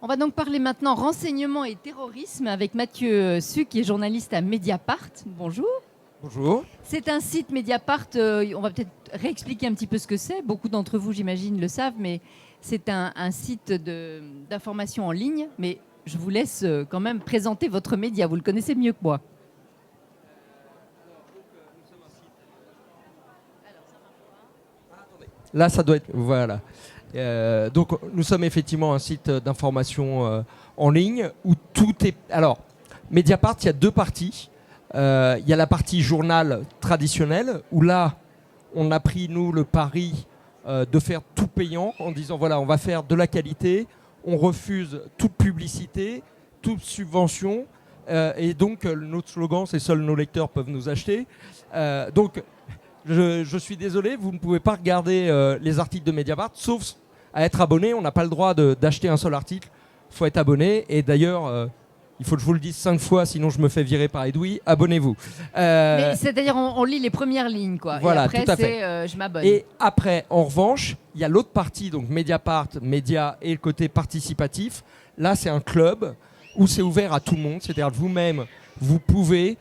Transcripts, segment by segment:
On va donc parler maintenant renseignement et terrorisme avec Mathieu Suc, qui est journaliste à Mediapart. Bonjour. Bonjour. C'est un site Mediapart, on va peut-être réexpliquer un petit peu ce que c'est. Beaucoup d'entre vous, j'imagine, le savent, mais c'est un site d'information en ligne. Mais je vous laisse quand même présenter votre média, vous le connaissez mieux que moi. Là, ça doit être... Voilà. Donc, nous sommes effectivement un site d'information en ligne où tout est... Alors, Mediapart, il y a deux parties. Il y a la partie journal traditionnel où là, on a pris, nous, le pari de faire tout payant en disant, voilà, on va faire de la qualité, on refuse toute publicité, toute subvention. Et donc, notre slogan, c'est « Seuls nos lecteurs peuvent nous acheter ». Donc, je suis désolé, vous ne pouvez pas regarder les articles de Mediapart, sauf à être abonné. On n'a pas le droit d'acheter un seul article. Il faut être abonné. Et d'ailleurs, il faut que je vous le dise 5 fois, sinon je me fais virer par Edoui. Abonnez-vous. Mais c'est-à-dire, on lit les premières lignes, quoi. Voilà, et après, tout à fait. Je m'abonne. Et après, en revanche, il y a l'autre partie, donc Mediapart, média et le côté participatif. Là, c'est un club où c'est ouvert à tout le monde. C'est-à-dire, vous-même, vous pouvez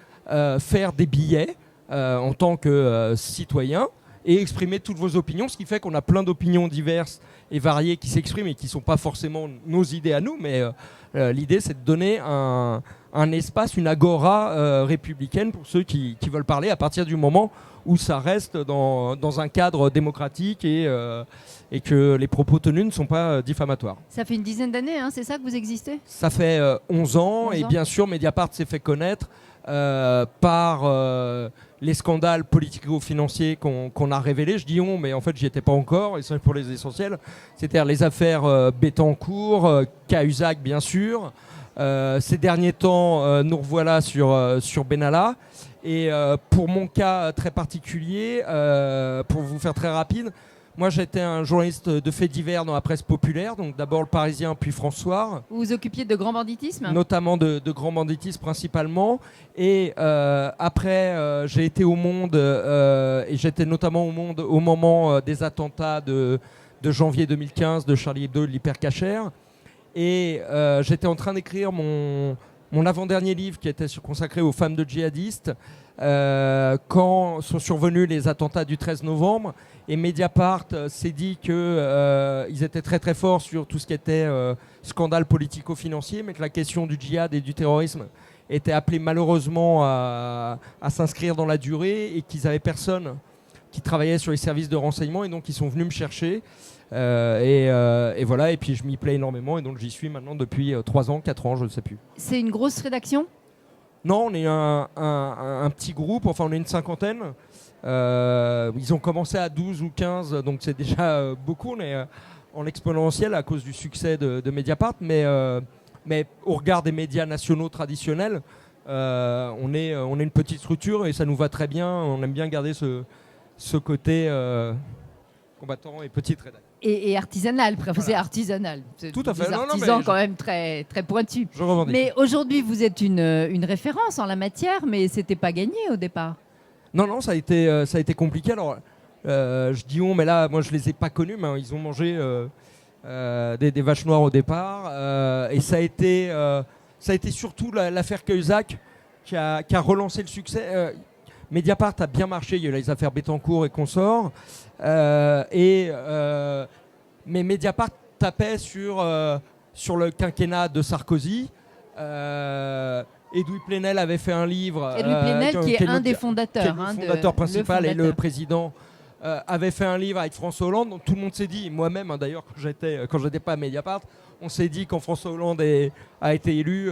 faire des billets en tant que citoyen et exprimer toutes vos opinions, ce qui fait qu'on a plein d'opinions diverses et variées qui s'expriment et qui ne sont pas forcément nos idées à nous, mais l'idée c'est de donner un espace, une agora républicaine pour ceux qui veulent parler à partir du moment où ça reste dans un cadre démocratique et que les propos tenus ne sont pas diffamatoires. Ça fait une dizaine d'années, hein, c'est ça que vous existez ? Ça fait 11 ans 11 et ans. bien sûr Mediapart s'est fait connaître par les scandales politico-financiers qu'on a révélés. Je dis on, mais en fait j'y étais pas encore, et c'est pour les essentiels. C'est-à-dire les affaires Bettencourt, Cahuzac bien sûr. Ces derniers temps, nous revoilà sur Benalla. Et pour mon cas très particulier, pour vous faire très rapide, moi j'étais un journaliste de faits divers dans la presse populaire, donc d'abord le Parisien puis François. Vous vous occupiez de grand banditisme ? Notamment de grand banditisme principalement. Et après, j'ai été au Monde, et j'étais notamment au Monde au moment des attentats de janvier 2015 de Charlie Hebdo, de l'hypercachère. Et j'étais en train d'écrire mon avant-dernier livre qui était consacré aux femmes de djihadistes quand sont survenus les attentats du 13 novembre. Et Mediapart s'est dit qu'ils étaient très très forts sur tout ce qui était scandale politico-financier, mais que la question du djihad et du terrorisme était appelée malheureusement à s'inscrire dans la durée et qu'ils n'avaient personne qui travaillait sur les services de renseignement, et donc ils sont venus me chercher. Et voilà, et puis je m'y plais énormément, et donc j'y suis maintenant depuis 3 ans, 4 ans, je ne sais plus. C'est une grosse rédaction ? Non, on est un petit groupe, enfin on est une cinquantaine. Ils ont commencé à 12 ou 15, donc c'est déjà beaucoup. On est en exponentiel à cause du succès de Mediapart, mais au regard des médias nationaux traditionnels, on est une petite structure et ça nous va très bien. On aime bien garder ce côté combattant et petite rédaction. Et artisanal, c'est Voilà. artisanal. C'est Tout à fait. des Non, artisans mais quand même très, très pointus. Je revendique. Mais aujourd'hui, vous êtes une référence en la matière, mais c'était pas gagné au départ. Non, ça a été compliqué. Alors, je dis on, mais là, moi, je les ai pas connus, mais ils ont mangé des vaches noires au départ. Et ça a été surtout l'affaire Cahuzac qui a relancé le succès. Mediapart a bien marché, il y a eu les affaires Bettencourt et consorts. Mais Mediapart tapait sur le quinquennat de Sarkozy. Edoui Plenel avait fait un livre. Edoui Plenel, qui est un des fondateurs. Le fondateur principal et le président avait fait un livre avec François Hollande. Donc tout le monde s'est dit, moi-même d'ailleurs, quand j'étais pas à Mediapart, on s'est dit quand François Hollande a été élu,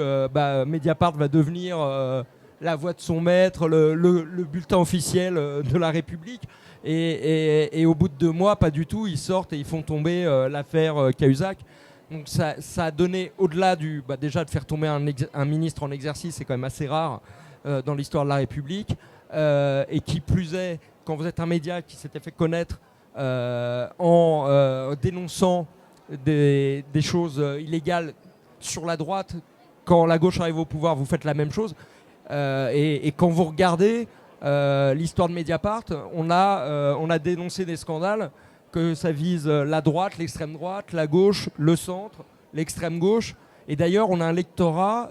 Mediapart va devenir la voix de son maître, le bulletin officiel de la République. Et au bout de 2 mois, pas du tout, ils sortent et ils font tomber l'affaire Cahuzac. Donc ça a donné, au-delà déjà de faire tomber un ministre en exercice, c'est quand même assez rare dans l'histoire de la République, et qui plus est, quand vous êtes un média qui s'était fait connaître en dénonçant des choses illégales sur la droite, quand la gauche arrive au pouvoir, vous faites la même chose. Et quand vous regardez l'histoire de Mediapart, on a dénoncé des scandales, que ça vise la droite, l'extrême droite, la gauche, le centre, l'extrême gauche. Et d'ailleurs, on a un lectorat.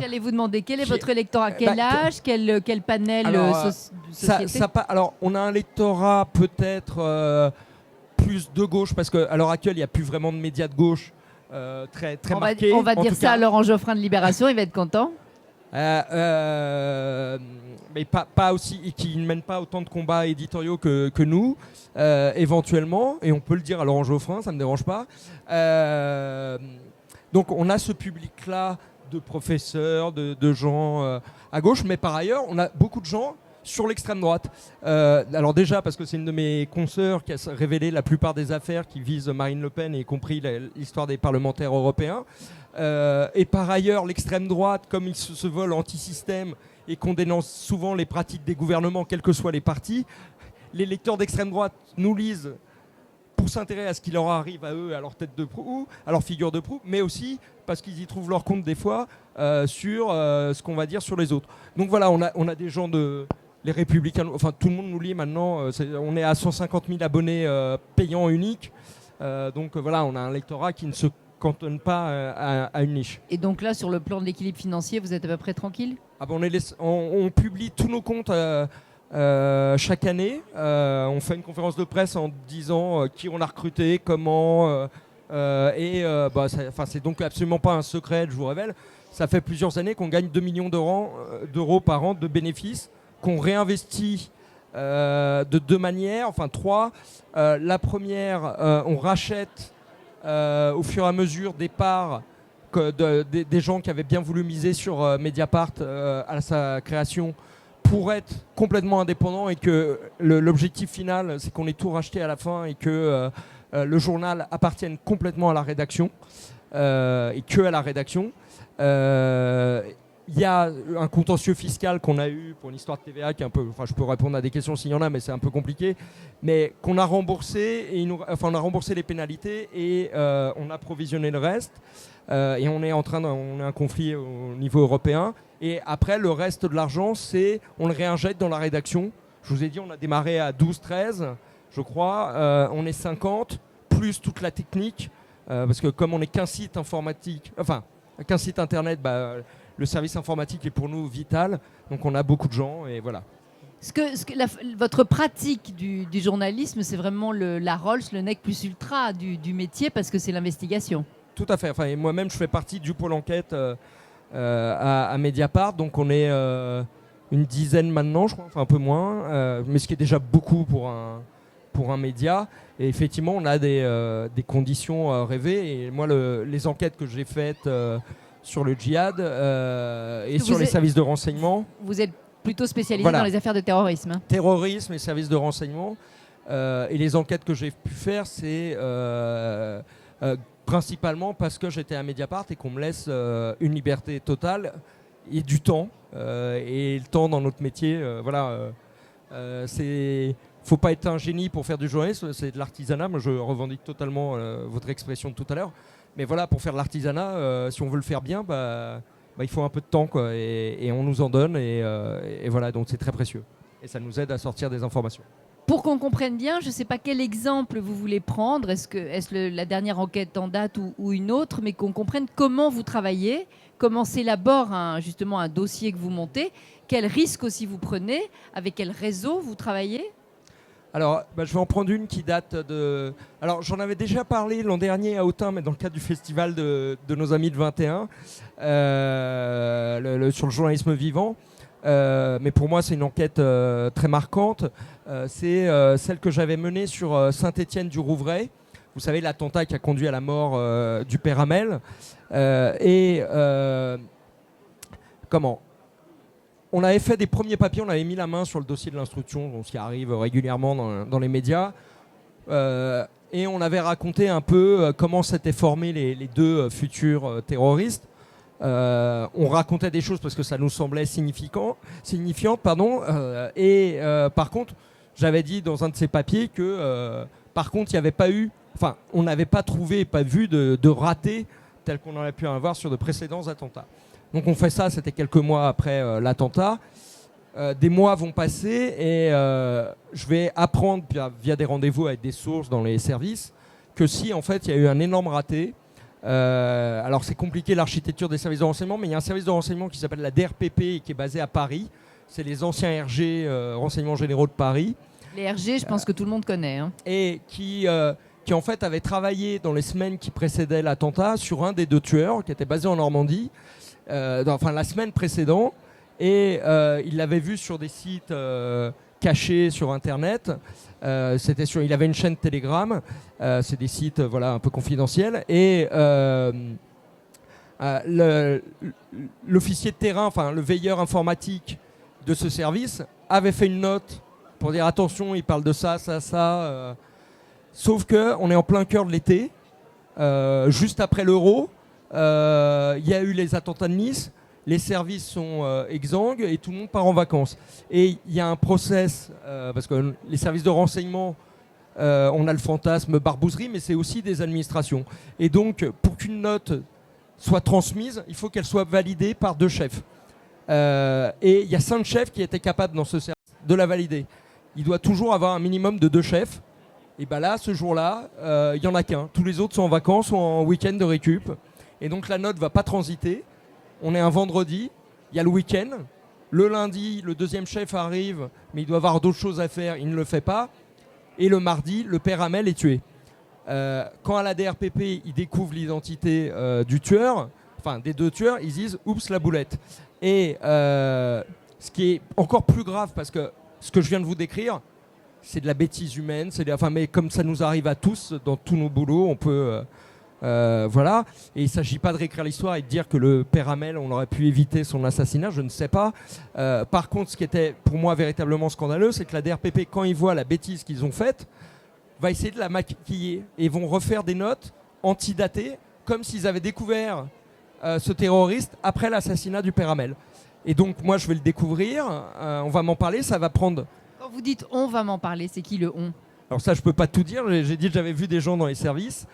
J'allais vous demander quel est votre lectorat, quel âge, quel panel alors, société. alors, on a un lectorat peut-être plus de gauche, parce qu'à l'heure actuelle, il n'y a plus vraiment de médias de gauche très marqués. On va dire ça à Laurent Geoffrin de Libération, il va être content. Mais pas aussi, qui ne mènent pas autant de combats éditoriaux que nous, éventuellement, et on peut le dire à Laurent Geoffrin, ça ne me dérange pas. Donc on a ce public-là de professeurs, de gens à gauche, mais par ailleurs, on a beaucoup de gens sur l'extrême droite. Alors déjà, parce que c'est une de mes consoeurs qui a révélé la plupart des affaires qui visent Marine Le Pen, y compris l'histoire des parlementaires européens. Et par ailleurs, l'extrême droite, comme ils se veulent anti-système et qu'on dénonce souvent les pratiques des gouvernements, quels que soient les partis, les lecteurs d'extrême droite nous lisent pour s'intéresser à ce qui leur arrive à eux, à leur tête de proue, à leur figure de proue, mais aussi parce qu'ils y trouvent leur compte des fois sur ce qu'on va dire sur les autres. Donc voilà, on a des gens les Républicains, enfin tout le monde nous lit maintenant, on est à 150 000 abonnés payants uniques, donc voilà, on a un lectorat qui ne se cantonne pas à une niche. Et donc là, sur le plan de l'équilibre financier, vous êtes à peu près tranquille ? On publie tous nos comptes chaque année. On fait une conférence de presse en disant qui on a recruté, comment, c'est donc absolument pas un secret, je vous révèle. Ça fait plusieurs années qu'on gagne 2 millions d'euros par an de bénéfices, qu'on réinvestit de deux manières, enfin trois. La première, on rachète au fur et à mesure des parts des gens qui avaient bien voulu miser sur Mediapart à sa création pour être complètement indépendant, et que l'objectif final, c'est qu'on ait tout racheté à la fin et que le journal appartienne complètement à la rédaction et que à la rédaction. Il y a un contentieux fiscal qu'on a eu pour une histoire de TVA qui est un peu, enfin je peux répondre à des questions s'il y en a, mais c'est un peu compliqué, mais qu'on a remboursé, on a remboursé les pénalités et on a provisionné le reste. Et on est un conflit au niveau européen. Et après, le reste de l'argent, on le réinjecte dans la rédaction. Je vous ai dit, on a démarré à 12-13, je crois. On est 50, plus toute la technique. Parce que comme on n'est qu'un site informatique, enfin, qu'un site internet, le service informatique est pour nous vital. Donc on a beaucoup de gens et voilà. Votre pratique du journalisme, c'est vraiment la Rolls, le nec plus ultra du métier, parce que c'est l'investigation. Tout à fait. Enfin, et moi-même, je fais partie du pôle enquête à Mediapart. Donc, on est une dizaine maintenant, je crois, enfin un peu moins, mais ce qui est déjà beaucoup pour un média. Et effectivement, on a des conditions rêvées. Et moi, les enquêtes que j'ai faites sur le djihad et sur les services de renseignement. Vous êtes plutôt spécialisé dans les affaires de terrorisme. Hein. Terrorisme et services de renseignement. Et les enquêtes que j'ai pu faire, c'est principalement parce que j'étais à Mediapart et qu'on me laisse une liberté totale et du temps. Et le temps dans notre métier, faut pas être un génie pour faire du journalisme, c'est de l'artisanat. Moi, je revendique totalement votre expression de tout à l'heure. Mais voilà, pour faire de l'artisanat, si on veut le faire bien, il faut un peu de temps, quoi, et on nous en donne. Et voilà, donc c'est très précieux. Et ça nous aide à sortir des informations. Pour qu'on comprenne bien, je ne sais pas quel exemple vous voulez prendre, est-ce la dernière enquête en date ou une autre, mais qu'on comprenne comment vous travaillez, comment s'élabore justement un dossier que vous montez, quels risques aussi vous prenez, avec quel réseau vous travaillez. Alors, je vais en prendre une qui date de... Alors, j'en avais déjà parlé l'an dernier à Autun, mais dans le cadre du festival de nos amis de 21, sur le journalisme vivant. Mais pour moi, c'est une enquête très marquante. C'est celle que j'avais menée sur Saint-Étienne-du-Rouvray. Vous savez, l'attentat qui a conduit à la mort du père Hamel. On avait fait des premiers papiers, on avait mis la main sur le dossier de l'instruction, ce qui arrive régulièrement dans les médias. et on avait raconté un peu comment s'étaient formés les deux futurs terroristes. On racontait des choses parce que ça nous semblait signifiante, par contre, j'avais dit dans un de ces papiers que, par contre, il n'y avait pas eu, on n'avait pas trouvé, pas vu de raté tel qu'on aurait pu en avoir sur de précédents attentats. Donc on fait ça, c'était quelques mois après l'attentat. Des mois vont passer et je vais apprendre via des rendez-vous avec des sources dans les services que si en fait il y a eu un énorme raté. Alors c'est compliqué l'architecture des services de renseignement, mais il y a un service de renseignement qui s'appelle la DRPP qui est basé à Paris. C'est les anciens RG, renseignements généraux de Paris. Les RG, je pense que tout le monde connaît. Hein. Et qui en fait avait travaillé dans les semaines qui précédaient l'attentat sur un des deux tueurs qui était basé en Normandie, la semaine précédente. Et il l'avait vu sur des sites cachés sur Internet. Il avait une chaîne Telegram. C'est des sites un peu confidentiels. Et l'officier de terrain, le veilleur informatique de ce service, avait fait une note pour dire attention, il parle de ça. Sauf qu'on est en plein cœur de l'été. Juste après l'Euro, il y a eu les attentats de Nice. Les services sont exsangues et tout le monde part en vacances. Et il y a un process, parce que les services de renseignement, on a le fantasme barbouzerie, mais c'est aussi des administrations. Et donc, pour qu'une note soit transmise, il faut qu'elle soit validée par 2 chefs. Et il y a 5 chefs qui étaient capables dans ce service de la valider. Il doit toujours avoir un minimum de 2 chefs. Et bien là, ce jour-là, il n'y en a qu'un. Tous les autres sont en vacances ou en week-end de récup. Et donc la note ne va pas transiter. On est un vendredi, il y a le week-end. Le lundi, le 2e chef arrive, mais il doit avoir d'autres choses à faire, il ne le fait pas. Et le mardi, le père Hamel est tué. Quand à la DRPP, ils découvrent l'identité du tueur, des 2 tueurs, ils disent « oups, la boulette ». Et ce qui est encore plus grave, parce que ce que je viens de vous décrire, c'est de la bêtise humaine, mais comme ça nous arrive à tous, dans tous nos boulots, on peut... Et il ne s'agit pas de réécrire l'histoire et de dire que le père Hamel, on aurait pu éviter son assassinat, je ne sais pas. Par contre, ce qui était pour moi véritablement scandaleux, c'est que la DRPP, quand ils voient la bêtise qu'ils ont faite, va essayer de la maquiller et vont refaire des notes antidatées, comme s'ils avaient découvert ce terroriste après l'assassinat du père Hamel. Et donc moi, je vais le découvrir, on va m'en parler, ça va prendre... Quand vous dites « on va m'en parler », c'est qui le « on » ? Alors ça, je ne peux pas tout dire, j'ai dit que j'avais vu des gens dans les services.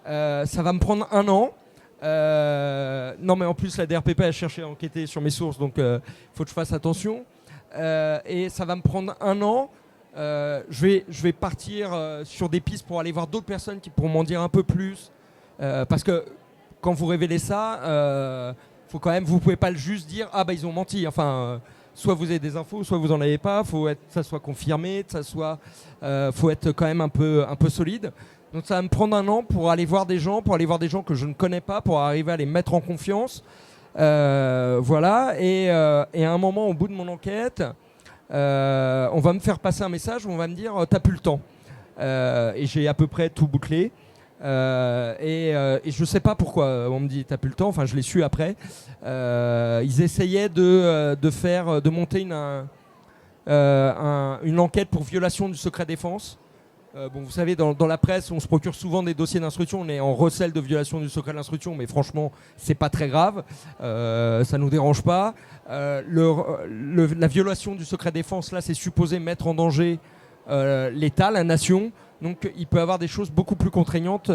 Ça va me prendre 1 an. Non, mais en plus, la DRPP a cherché à enquêter sur mes sources, donc il faut que je fasse attention. Et ça va me prendre 1 an. Je vais partir sur des pistes pour aller voir d'autres personnes qui pourront m'en dire un peu plus. Parce que quand vous révélez ça, faut quand même, vous pouvez pas juste dire ah bah ils ont menti. Soit vous avez des infos, soit vous en avez pas. Faut que ça soit confirmé, faut être quand même un peu solide. Donc ça va me prendre 1 an pour aller voir des gens, que je ne connais pas, pour arriver à les mettre en confiance. Et à un moment, au bout de mon enquête, on va me faire passer un message où on va me dire t'as plus le temps. Et j'ai à peu près tout bouclé. Et je ne sais pas pourquoi on me dit t'as plus le temps. Je l'ai su après. Ils essayaient de monter une enquête pour violation du secret défense. Vous savez, dans la presse, on se procure souvent des dossiers d'instruction. On est en recel de violation du secret de l'instruction, mais franchement, c'est pas très grave. Ça nous dérange pas. La violation du secret défense, là, c'est supposé mettre en danger l'État, la nation. Donc, il peut y avoir des choses beaucoup plus contraignantes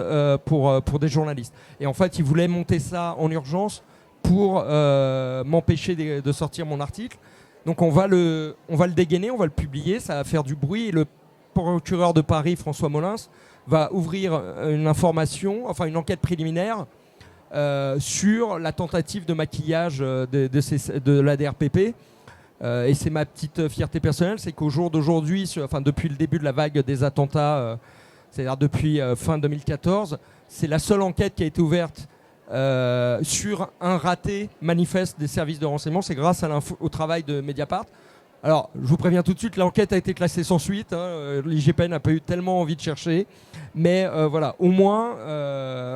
pour des journalistes. Et en fait, ils voulaient monter ça en urgence pour m'empêcher de sortir mon article. Donc, on va le dégainer, on va le publier. Ça va faire du bruit. Et le procureur de Paris, François Molins, va ouvrir une enquête préliminaire sur la tentative de maquillage de la DRPP. Et c'est ma petite fierté personnelle, c'est qu'au jour d'aujourd'hui, depuis le début de la vague des attentats, c'est-à-dire depuis fin 2014, c'est la seule enquête qui a été ouverte sur un raté manifeste des services de renseignement. C'est grâce au travail de Mediapart. Alors, je vous préviens tout de suite, l'enquête a été classée sans suite. L'IGPN n'a pas eu tellement envie de chercher. Mais au moins,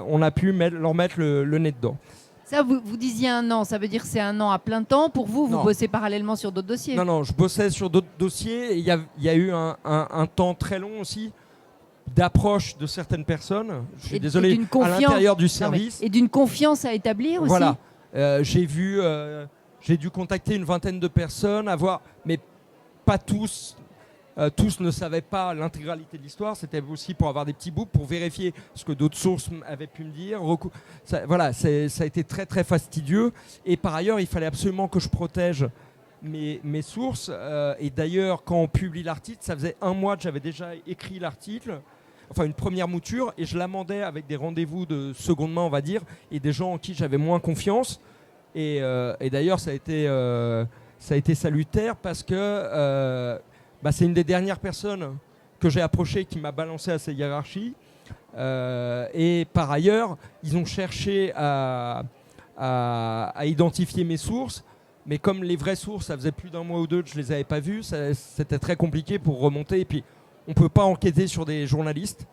on a pu leur mettre le nez dedans. Ça, vous disiez 1 an, ça veut dire que c'est 1 an à plein temps. Pour vous, vous Non. bossez parallèlement sur d'autres dossiers. Non, je bossais sur d'autres dossiers. Il y a eu un temps très long aussi d'approche de certaines personnes. Je suis Et désolé, d'une confiance. à l'intérieur du Non, service. et d'une confiance à établir aussi. Voilà. J'ai dû contacter une vingtaine de personnes, mais pas tous. Tous ne savaient pas l'intégralité de l'histoire. C'était aussi pour avoir des petits bouts, pour vérifier ce que d'autres sources avaient pu me dire. Ça a été très très fastidieux. Et par ailleurs, il fallait absolument que je protège mes sources. Et d'ailleurs, quand on publie l'article, ça faisait 1 mois que j'avais déjà écrit l'article, enfin une première mouture, et je l'amendais avec des rendez-vous de seconde main, on va dire, et des gens en qui j'avais moins confiance. Et d'ailleurs, ça a été salutaire parce que c'est une des dernières personnes que j'ai approchées qui m'a balancé à ces hiérarchies. Et par ailleurs, ils ont cherché à identifier mes sources. Mais comme les vraies sources, ça faisait plus d'1 mois ou 2 que je les avais pas vues, c'était très compliqué pour remonter. Et puis, on ne peut pas enquêter sur des journalistes.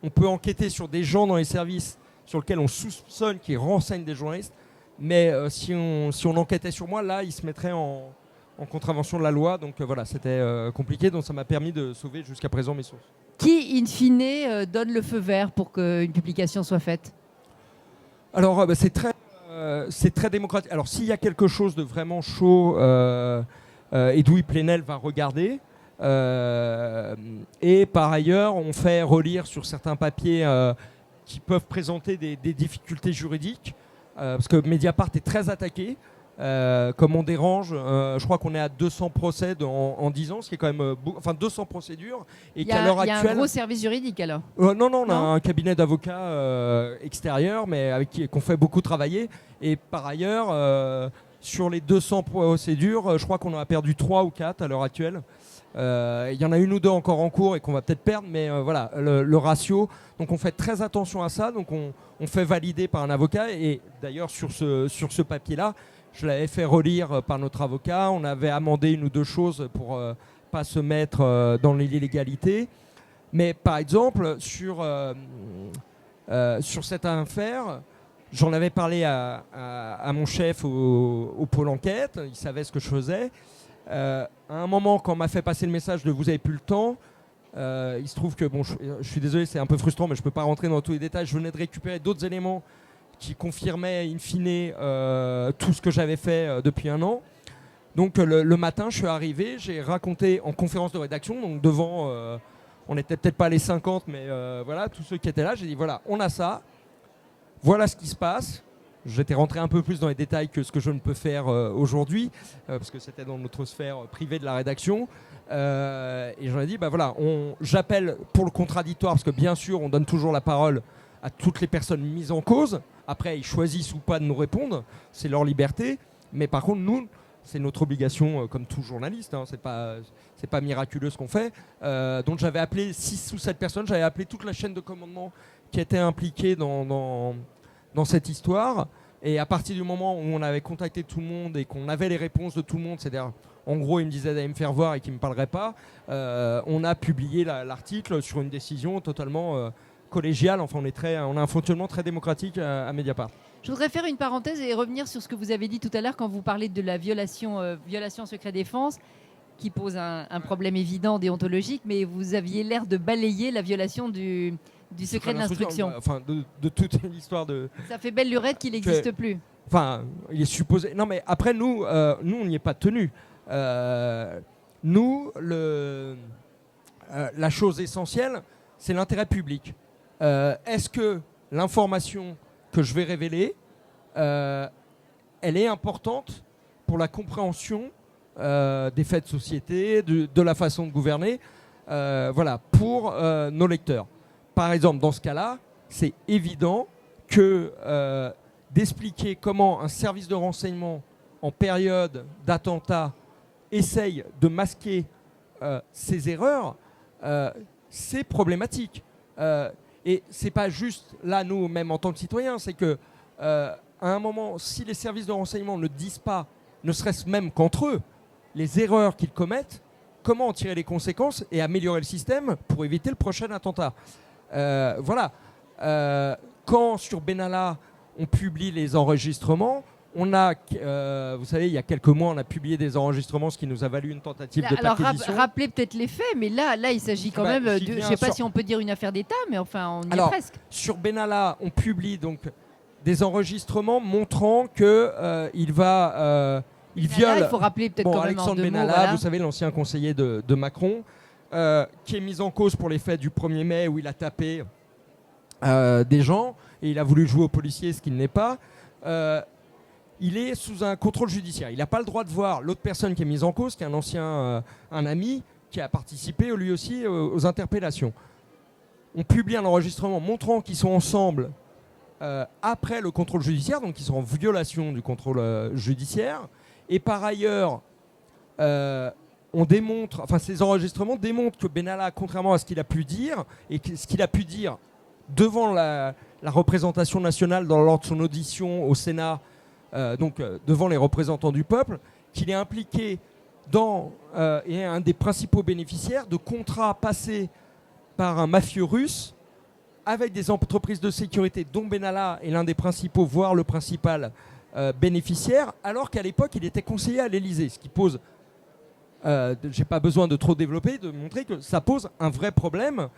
On peut enquêter sur des gens dans les services sur lesquels on soupçonne qu'ils renseignent des journalistes. Mais si on enquêtait sur moi, là, ils se mettraient en contravention de la loi. Donc voilà, c'était compliqué. Donc ça m'a permis de sauver jusqu'à présent mes sources. Qui, in fine, donne le feu vert pour qu'une publication soit faite? Alors, c'est très démocratique. Alors, s'il y a quelque chose de vraiment chaud, Edoui Plenel va regarder. Et par ailleurs, on fait relire sur certains papiers qui peuvent présenter des difficultés juridiques. Parce que Mediapart est très attaqué. Comme on dérange, je crois qu'on est à 200 procès en 10 ans, ce qui est quand même 200 procédures. Et qu'à l'heure actuelle, il y a un gros service juridique alors. Non, on a un cabinet d'avocats extérieur, mais avec qu'on fait beaucoup travailler. Et par ailleurs, sur les 200 procédures, je crois qu'on en a perdu 3 ou 4 à l'heure actuelle. Il y en a 1 ou 2 encore en cours et qu'on va peut-être perdre, mais voilà, le ratio. Donc on fait très attention à ça. Donc on fait valider par un avocat. Et d'ailleurs, sur ce papier-là, je l'avais fait relire par notre avocat. On avait amendé 1 ou 2 choses pour pas se mettre dans l'illégalité. Mais par exemple, sur cette affaire, j'en avais parlé à mon chef au pôle enquête. Il savait ce que je faisais. À un moment, quand on m'a fait passer le message de « vous avez plus le temps », il se trouve que, je suis désolé, c'est un peu frustrant, mais je ne peux pas rentrer dans tous les détails. Je venais de récupérer d'autres éléments qui confirmaient, in fine, tout ce que j'avais fait depuis 1 an. Donc le matin, je suis arrivé, j'ai raconté en conférence de rédaction, donc devant, on n'était peut-être pas les 50, mais voilà, tous ceux qui étaient là, j'ai dit voilà, on a ça, voilà ce qui se passe. J'étais rentré un peu plus dans les détails que ce que je ne peux faire aujourd'hui, parce que c'était dans notre sphère privée de la rédaction. Et j'en ai dit, voilà, j'appelle pour le contradictoire, parce que bien sûr, on donne toujours la parole à toutes les personnes mises en cause. Après, ils choisissent ou pas de nous répondre, c'est leur liberté. Mais par contre, nous, c'est notre obligation, comme tout journaliste, hein, c'est pas miraculeux ce qu'on fait. Donc j'avais appelé 6 ou 7 personnes, j'avais appelé toute la chaîne de commandement qui était impliquée dans cette histoire. Et à partir du moment où on avait contacté tout le monde et qu'on avait les réponses de tout le monde, c'est-à-dire en gros ils me disaient d'aller me faire voir et qu'ils ne me parleraient pas, on a publié l'article sur une décision totalement collégiale. Enfin on a un fonctionnement très démocratique à Mediapart. Je voudrais faire une parenthèse et revenir sur ce que vous avez dit tout à l'heure quand vous parlez de la violation secret défense, qui pose un problème évident déontologique, mais vous aviez l'air de balayer la violation du secret de l'instruction. Enfin, de toute l'histoire de... Ça fait belle lurette qu'il n'existe plus. Enfin, il est supposé... Non, mais après, nous on n'y est pas tenus. Nous, la chose essentielle, c'est l'intérêt public. Est-ce que l'information que je vais révéler, elle est importante pour la compréhension des faits de société, de la façon de gouverner, voilà, pour nos lecteurs. Par exemple, dans ce cas-là, c'est évident que d'expliquer comment un service de renseignement en période d'attentat essaye de masquer ses erreurs, c'est problématique. Et c'est pas juste là, nous, même en tant que citoyens, c'est que à un moment, si les services de renseignement ne disent pas, ne serait-ce même qu'entre eux, les erreurs qu'ils commettent, comment en tirer les conséquences et améliorer le système pour éviter le prochain attentat. Voilà. Quand sur Benalla, on publie les enregistrements, On a, vous savez, il y a quelques mois, on a publié des enregistrements, ce qui nous a valu une tentative de Alors perquisition. rappelez peut-être les faits, mais là il s'agit quand même je ne sais pas si on peut dire une affaire d'État, mais enfin on y est presque. Sur Benalla, on publie donc des enregistrements montrant que il viole. Il faut rappeler peut-être quand même en Alexandre deux Benalla, mots, voilà. vous savez, l'ancien conseiller de Macron, qui est mis en cause pour les faits du 1er mai où il a tapé des gens et il a voulu jouer aux policiers, ce qu'il n'est pas. Il est sous un contrôle judiciaire. Il n'a pas le droit de voir l'autre personne qui est mise en cause, qui est un ancien, un ami, qui a participé lui aussi aux interpellations. On publie un enregistrement montrant qu'ils sont ensemble après le contrôle judiciaire, donc ils sont en violation du contrôle judiciaire. Et par ailleurs, on démontre, enfin ces enregistrements démontrent que Benalla, contrairement à ce qu'il a pu dire, et ce qu'il a pu dire devant la représentation nationale lors de son audition au Sénat, devant les représentants du peuple, qu'il est impliqué dans et est un des principaux bénéficiaires de contrats passés par un mafieux russe avec des entreprises de sécurité dont Benalla est l'un des principaux, voire le principal bénéficiaire, alors qu'à l'époque il était conseiller à l'Élysée, ce qui pose, j'ai pas besoin de trop développer, de montrer que ça pose un vrai problème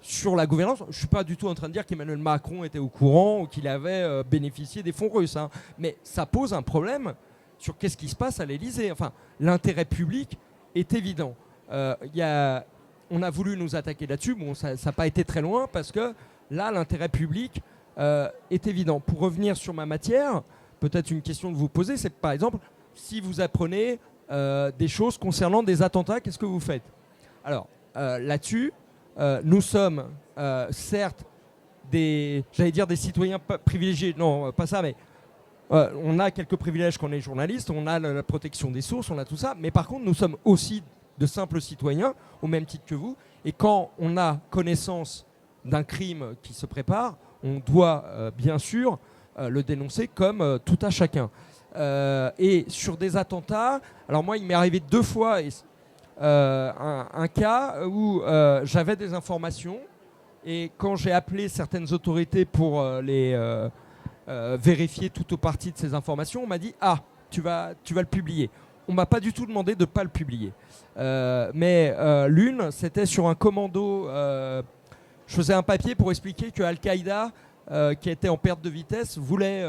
sur la gouvernance. Je ne suis pas du tout en train de dire qu'Emmanuel Macron était au courant ou qu'il avait bénéficié des fonds russes, hein. Mais ça pose un problème sur qu'est-ce qui se passe à l'Élysée. Enfin, l'intérêt public est évident. On a voulu nous attaquer là-dessus. Bon, ça n'a pas été très loin parce que là, l'intérêt public est évident. Pour revenir sur ma matière, peut-être une question de vous poser, c'est par exemple, si vous apprenez des choses concernant des attentats, qu'est-ce que vous faites? Alors, là-dessus, nous sommes certes des citoyens privilégiés, non pas ça, mais on a quelques privilèges quand on est journaliste, on a la protection des sources, on a tout ça, mais par contre nous sommes aussi de simples citoyens au même titre que vous, et quand on a connaissance d'un crime qui se prépare, on doit bien sûr le dénoncer comme tout à chacun. Et sur des attentats, alors moi il m'est arrivé 2 fois un cas où j'avais des informations et quand j'ai appelé certaines autorités pour vérifier tout ou partie de ces informations, on m'a dit tu vas le publier. On m'a pas du tout demandé de pas le publier. Mais l'une, c'était sur un commando. Je faisais un papier pour expliquer que Al-Qaïda, qui était en perte de vitesse, voulait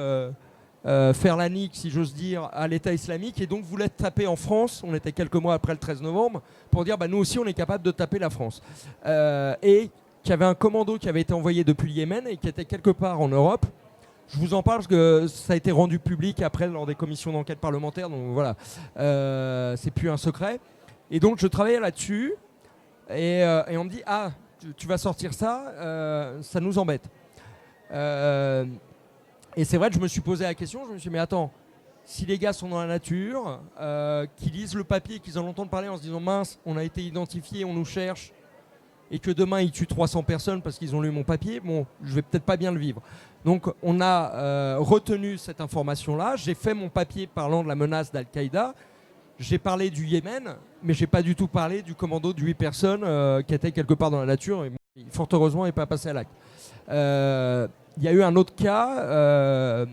faire la nique, si j'ose dire, à l'État islamique et donc voulait taper en France. On était quelques mois après le 13 novembre pour dire nous aussi on est capable de taper la France. Et qu'il y avait un commando qui avait été envoyé depuis le Yémen et qui était quelque part en Europe. Je vous en parle parce que ça a été rendu public après lors des commissions d'enquête parlementaires, donc voilà, c'est plus un secret. Et donc je travaillais là-dessus et on me dit tu vas sortir ça, ça nous embête. Et c'est vrai que je me suis posé la question, je me suis dit mais attends, si les gars sont dans la nature, qu'ils lisent le papier, qu'ils en entendent parler en se disant mince, on a été identifiés, on nous cherche, et que demain ils tuent 300 personnes parce qu'ils ont lu mon papier, bon, je vais peut-être pas bien le vivre. Donc on a retenu cette information-là, j'ai fait mon papier parlant de la menace d'Al-Qaïda, j'ai parlé du Yémen, mais j'ai pas du tout parlé du commando de 8 personnes qui étaient quelque part dans la nature, et fort heureusement n'est pas passé à l'acte. Il y a eu un autre cas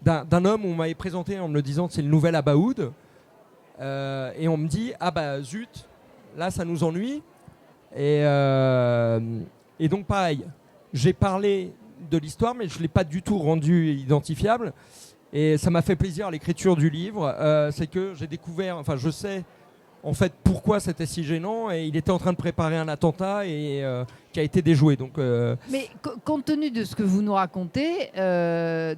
d'un homme où on m'avait présenté en me le disant que c'est le nouvel Abaoud, et on me dit zut, là ça nous ennuie. Et donc pareil, j'ai parlé de l'histoire mais je ne l'ai pas du tout rendu identifiable et ça m'a fait plaisir à l'écriture du livre, c'est que j'ai découvert, enfin je sais en fait pourquoi c'était si gênant et il était en train de préparer un attentat et qui a été déjoué. Donc, Mais compte tenu de ce que vous nous racontez,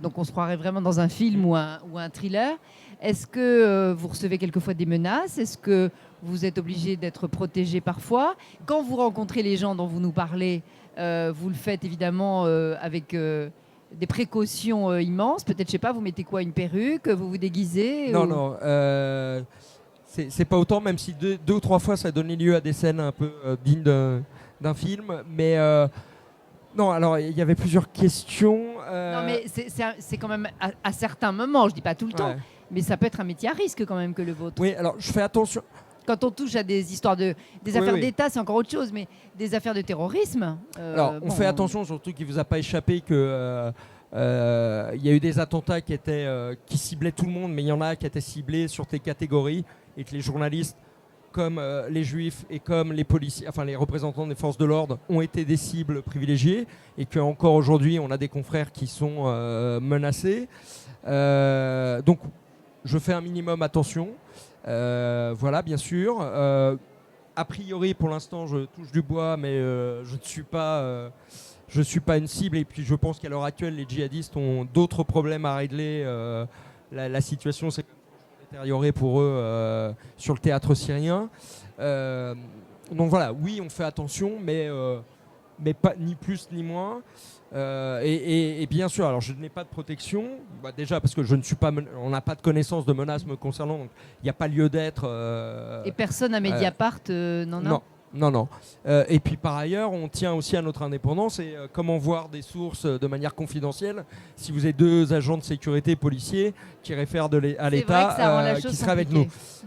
donc on se croirait vraiment dans un film ou un thriller, est-ce que vous recevez quelquefois des menaces? Est-ce que vous êtes obligé d'être protégé parfois? Quand vous rencontrez les gens dont vous nous parlez, vous le faites évidemment avec des précautions immenses. Peut-être, je sais pas, vous mettez quoi, une perruque? Vous vous déguisez? Non. C'est pas autant, même si deux ou trois fois ça a donné lieu à des scènes un peu dignes d'un film. Mais non, alors il y avait plusieurs questions. Non, mais c'est quand même à certains moments, je dis pas tout le temps, mais ça peut être un métier à risque quand même que le vôtre. Oui, alors je fais attention. Quand on touche à des histoires des affaires d'État, c'est encore autre chose, mais des affaires de terrorisme. Alors, on fait attention, surtout qu'il ne vous a pas échappé que Il y a eu des attentats qui ciblaient tout le monde, mais il y en a qui étaient ciblés sur des catégories et que les journalistes, comme les juifs et comme les policiers, enfin les représentants des forces de l'ordre, ont été des cibles privilégiées et qu'encore aujourd'hui, on a des confrères qui sont menacés. Donc, je fais un minimum attention. Voilà, bien sûr. A priori, pour l'instant, je touche du bois, mais je ne suis pas une cible. Et puis, je pense qu'à l'heure actuelle, les djihadistes ont d'autres problèmes à régler. La situation s'est détériorée pour eux sur le théâtre syrien. Donc voilà, oui, on fait attention, mais pas ni plus ni moins. Et bien sûr, alors je n'ai pas de protection, déjà parce que on n'a pas de connaissance de menaces me concernant, donc il n'y a pas lieu d'être. Et personne à Mediapart n'en a. Non. Et puis par ailleurs, on tient aussi à notre indépendance et comment voir des sources de manière confidentielle si vous avez 2 agents de sécurité policiers qui réfèrent à l'État qui seraient avec nous.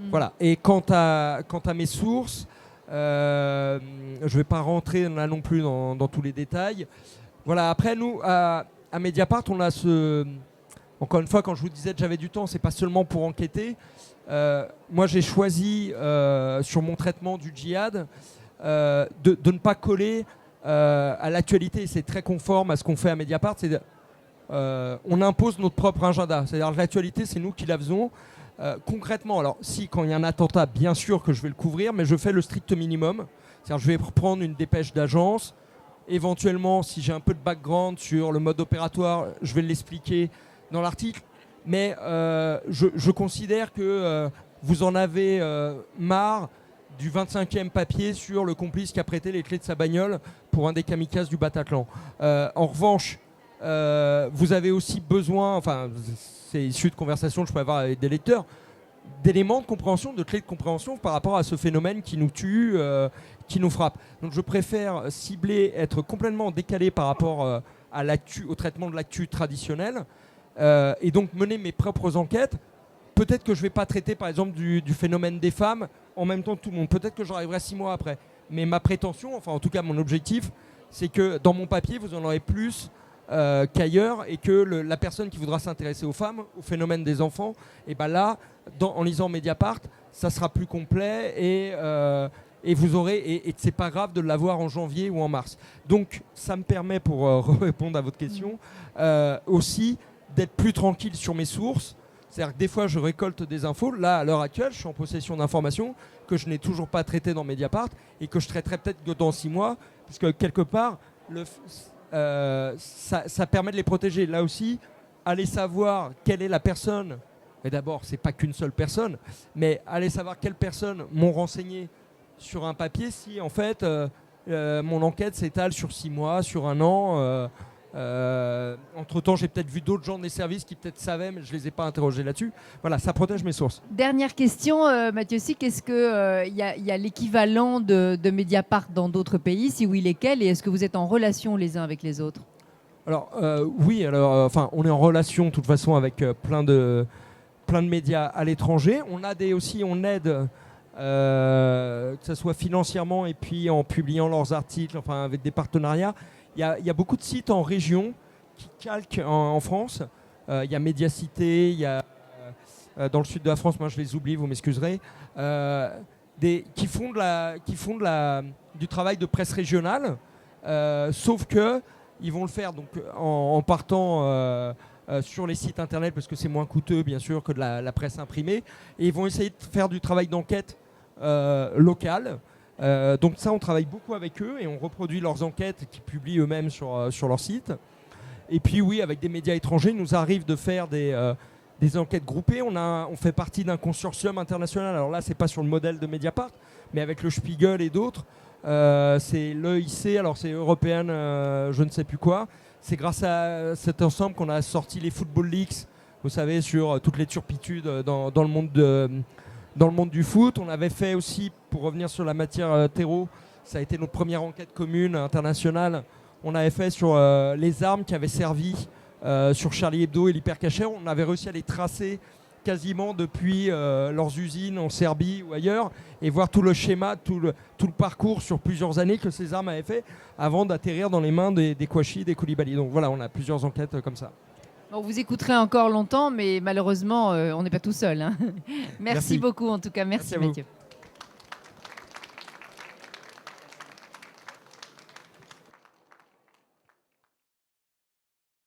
Voilà. Et quant à mes sources, je ne vais pas rentrer là non plus dans tous les détails. Voilà, après nous, à Mediapart, on a encore une fois, quand je vous disais que j'avais du temps, c'est pas seulement pour enquêter. Moi, j'ai choisi, sur mon traitement du djihad, de ne pas coller à l'actualité. C'est très conforme à ce qu'on fait à Mediapart. On impose notre propre agenda. C'est-à-dire l'actualité, c'est nous qui la faisons. Concrètement, alors si, quand il y a un attentat, bien sûr que je vais le couvrir, mais je fais le strict minimum. C'est-à-dire je vais prendre une dépêche d'agence. Éventuellement, si j'ai un peu de background sur le mode opératoire, je vais l'expliquer dans l'article. Mais je considère que vous en avez marre du 25e papier sur le complice qui a prêté les clés de sa bagnole pour un des kamikazes du Bataclan. En revanche, vous avez aussi besoin, enfin, c'est issu de conversations que je peux avoir avec des lecteurs, d'éléments de compréhension, de clés de compréhension par rapport à ce phénomène qui nous tue, qui nous frappe. Donc je préfère cibler, être complètement décalé par rapport au traitement de l'actu traditionnel et donc mener mes propres enquêtes. Peut-être que je ne vais pas traiter par exemple du phénomène des femmes en même temps que tout le monde. Peut-être que j'arriverai 6 mois après. Mais ma prétention, enfin en tout cas mon objectif, c'est que dans mon papier, vous en aurez plus qu'ailleurs et que la personne qui voudra s'intéresser aux femmes, au phénomène des enfants, et ben là, en lisant Mediapart, ça sera plus complet et vous aurez, et c'est pas grave de l'avoir en janvier ou en mars. Donc ça me permet, pour répondre à votre question, aussi d'être plus tranquille sur mes sources. C'est-à-dire que des fois je récolte des infos. Là, à l'heure actuelle, je suis en possession d'informations que je n'ai toujours pas traitées dans Mediapart et que je traiterai peut-être que dans 6 mois, puisque quelque part, ça permet de les protéger. Là aussi, aller savoir quelle est la personne, et d'abord, c'est pas qu'une seule personne, mais aller savoir quelles personnes m'ont renseigné sur un papier si, en fait, mon enquête s'étale sur 6 mois, sur 1 an. Entre-temps, j'ai peut-être vu d'autres gens des services qui peut-être savaient, mais je ne les ai pas interrogés là-dessus. Voilà, ça protège mes sources. Dernière question, Mathieu Sick, est-ce qu'il y a l'équivalent de Mediapart dans d'autres pays? Si oui, lesquels? Et est-ce que vous êtes en relation les uns avec les autres? Alors, oui, on est en relation de toute façon avec plein de médias à l'étranger. On aide, que ce soit financièrement et puis en publiant leurs articles, enfin avec des partenariats. Il y a beaucoup de sites en région qui calquent en France. Il y a Médiacité, il y a dans le sud de la France, moi je les oublie, vous m'excuserez, qui font du travail de presse régionale, sauf que ils vont le faire donc en partant sur les sites internet parce que c'est moins coûteux bien sûr que de la presse imprimée, et ils vont essayer de faire du travail d'enquête local. Donc ça, on travaille beaucoup avec eux et on reproduit leurs enquêtes qu'ils publient eux-mêmes sur leur site. Et puis oui, avec des médias étrangers, il nous arrive de faire des enquêtes groupées. On fait partie d'un consortium international. Alors là, c'est pas sur le modèle de Mediapart, mais avec le Spiegel et d'autres. C'est l'EIC, alors c'est European, je ne sais plus quoi. C'est grâce à cet ensemble qu'on a sorti les Football Leaks, vous savez, sur toutes les turpitudes dans le monde du foot. On avait fait aussi, pour revenir sur la matière terreau, ça a été notre première enquête commune internationale. On avait fait sur les armes qui avaient servi sur Charlie Hebdo et l'hypercacher. On avait réussi à les tracer quasiment depuis leurs usines en Serbie ou ailleurs et voir tout le schéma, tout le parcours sur plusieurs années que ces armes avaient fait avant d'atterrir dans les mains des Kouachi, des Koulibaly. Donc voilà, on a plusieurs enquêtes comme ça. Bon, vous écouterez encore longtemps, mais malheureusement, on n'est pas tout seul, hein. Merci beaucoup en tout cas. Merci à vous. Mathieu.